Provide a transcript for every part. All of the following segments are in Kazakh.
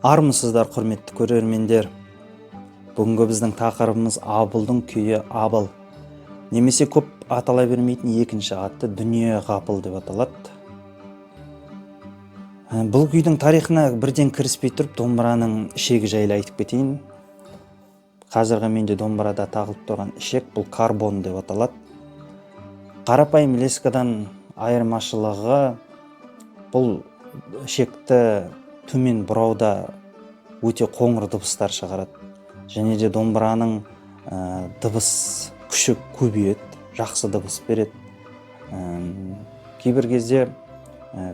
Армысыздар, құрметті көрермендер. Бүгінгі біздің тақырыбымыз Абылдың күйі Абыл. Немесе көп атала бермейтін екінші аты Дүние Ғапыл деп аталады. Бұл күйдің тарихына бірден кіріспей тұрып, домбыраның ішегі жайлы айтып кетейін. Қазіргі менде домбырада тағылып тұрған ішек бұл карбон деп аталады. Қарапайым лескадан айырмашылығы бұл ішекті төмен бұрауда өте қоңыр дыбыстар шығарады. Және де домбыраның дыбыс күші көбейеді, жақсы дыбыс береді. Кейбір кезде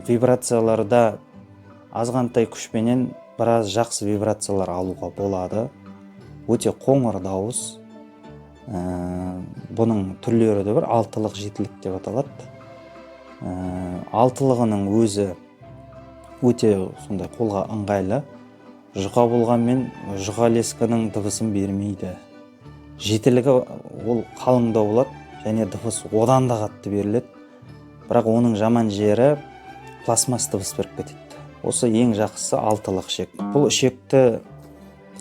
вибрацияларда азғантай күшпенен біраз жақсы вибрациялар алуға болады. Өте қоңыр дауыс. Бұның түрлері де бар, алтылық, жетілік деп аталады. Алтылығының өзі өте сондай қолға ыңғайлы. Жұқа болғанмен жұқа лесканың дыбысын бермейді. Жетілігі ол қалыңдау болады және дыбыс одан да қатты беріледі. Бірақ оның жаман жері пластмасс дыбыс беріп кетеді. Осы ең жақсысы алтылық ішек. Бұл ішекті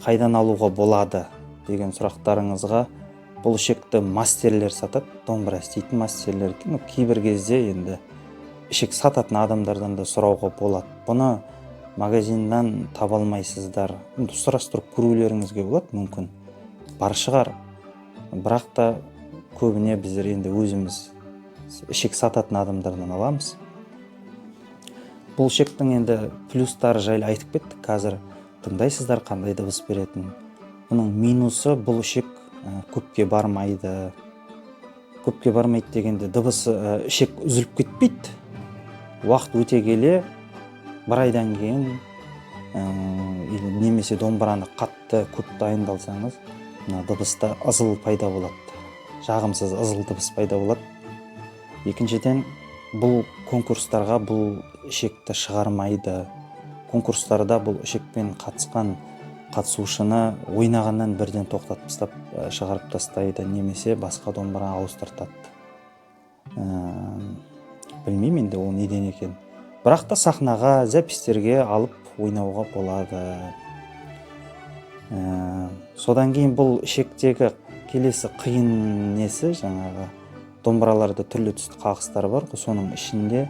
қайдан алуға болады деген сұрақтарыңызға, бұл ішекті мастерлер сатады, домбыра істейтін мастерлер. Кейбір кезде енді ішек сататын адамдардан да сұрауға болады. Бұны магазиннан таба алмайсыздар. Сұрастырып көрулеріңізге болады, мүмкін бар шығар. Бірақ та көбіне біздер енді өзіміз ішек сататын адамдардан аламыз. Бұл ішектің енді плюстары жайлы айтып кеттік. Қазір тыңдайсыздар қандай дыбыс беретін. Бұның минусы, бұл ішек көпке бармайды. Көпке бармайды дегенде дыбыс ішек үзіліп кетпейді. Уақыт өте келе бір айдан кейін немесе домбыраны қатты көп дайындалсаңыз, дыбыста ызыл пайда болады. Жағымсыз ызыл дыбыс пайда болады. Екіншіден, бұл конкурстарға бұл ішекті шығармайды. Конкурстарда бұл ішекпен қатысқан қатысушыны ойнағаннан бірден тоқтатып тастап шығарып тастайды, немесе басқа домбыра ауыстыртады. Білмеймін енді ол неден екен. Бірақ та сахнаға, запистерге алып ойнауға болады. Содан кейін бұл ішектегі келесі қиын несі, жаңағы домбыраларда түрлі түсті қағыстар бар. Соның ішінде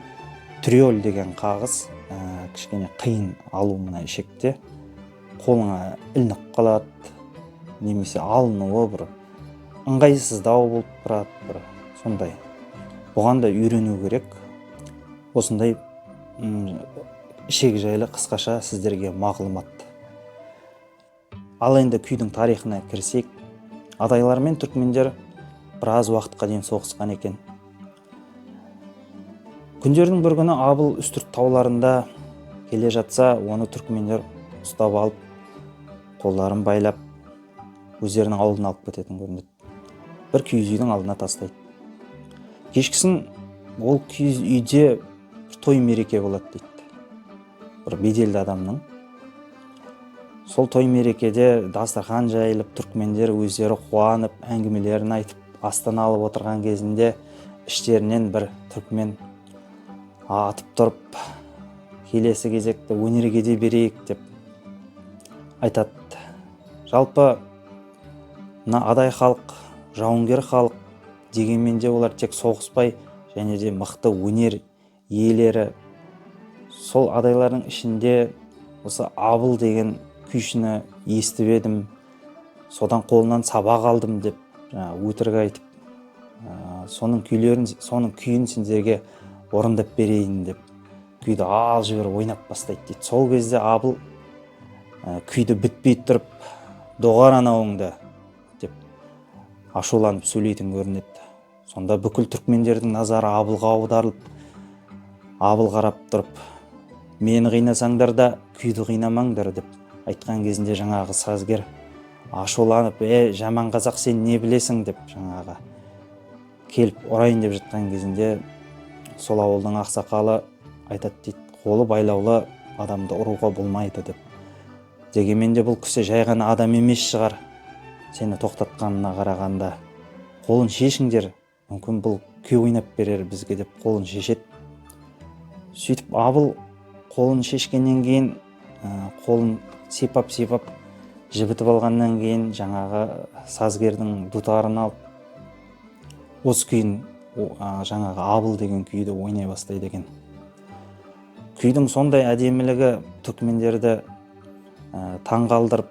триоль деген қағыз кішкене қиын алу мына ішекте. Қолыңа ілініп қалады, немесе алынуы бір ыңғайсыздау болып тұрады, бір сондай. Бұған да үйрену керек. Осындай ішек жайлы қысқаша сіздерге мағлұмат. Ал енді күйдің тарихына кірсек, адайлар мен түркмендер біраз уақытқа дейін соғысқан екен. Күндердің бір күні Абыл үстірт тауларында келе жатса, оны түркмендер ұстап алып, қолдарын байлап, өздерінің ауылына алып кететін көрінеді. Бір киіз үйдің алдына тастайды. Кешкісін ол киіз үйде той мереке болады дейді. Бір беделді адамның. Сол той мерекеде дастархан жайылып, түркмендер өздері қуанып, әңгімелерін айтып, астана алып отырған кезінде іштерінен бір түркмен атып тұрып, келесі кезекті өнерге де берейік деп айтады. Жалпы мына адай халық, жауынгер халық дегенмен де олар тек соғыспай, және де мықты өнер иелері. Сол адайлардың ішінде осы Абыл деген күйшіні естіп едім, содан қолынан сабақ алдым деп өтірік айтып, соның күйін сендерге орындап берейін деп күйді ал жіберіп ойнап бастайды дейді. Сол кезде Абыл күйді бітпей тұрып, доғар анауыңды деп ашуланып сөйлейтін көрінеді. Сонда бүкіл түркмендердің назары Абылға аударылып, Абыл қарап тұрып, мені қинасаңдар да күйді қинамаңдар деп айтқан кезінде жаңағы сазгер ашуланып, жаман қазақ сен не білесің деп жаңағы келіп ұрайын деп жатқан кезінде сол ауылдың ақсақалы айтады дейді, қолы байлаулы адамды ұруға болмайды деп. Дегенмен де бұл кісі жай ғана адам емес шығар, сені тоқтатқанына қарағанда. Қолын шешіңдер, мүмкін бұл күй ойнап берер бізге деп қолын шешеді. Сөйтіп Абыл қолын шешкеннен кейін қолын сипап жібітіп алғаннан кейін жаңағы сазгердің дутарын алып осы күйін жаңағы абыл деген күйді ойнай бастайды екен. Күйдің сондай әдемілігі түркмендерді таңғалдырып,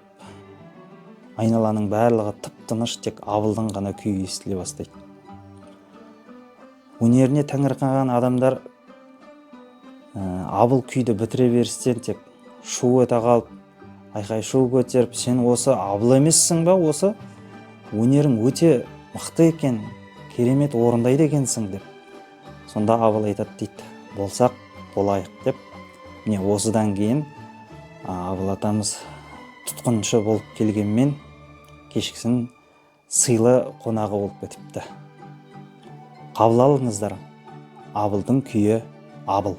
айналаның барлығы тып-тыныш, тек абылдың ғана күйі естіле бастайды. Өнеріне таңырқаған адамдар абыл күйді бітіре берістен тек шу ете қалып, айқай шу көтеріп, сен осы абыл емессің ба, осы өнерің өте мықты екен, керемет орындайды екенсің деп. Сонда абыл айтады дейді, болсақ болайық деп. Міне осыдан кейін абыл атамыз тұтқыншы болып келгенмен кешкісін сыйлы қонағы болып кетіпті. Қабыл алыңыздар, абылдың күйі абыл.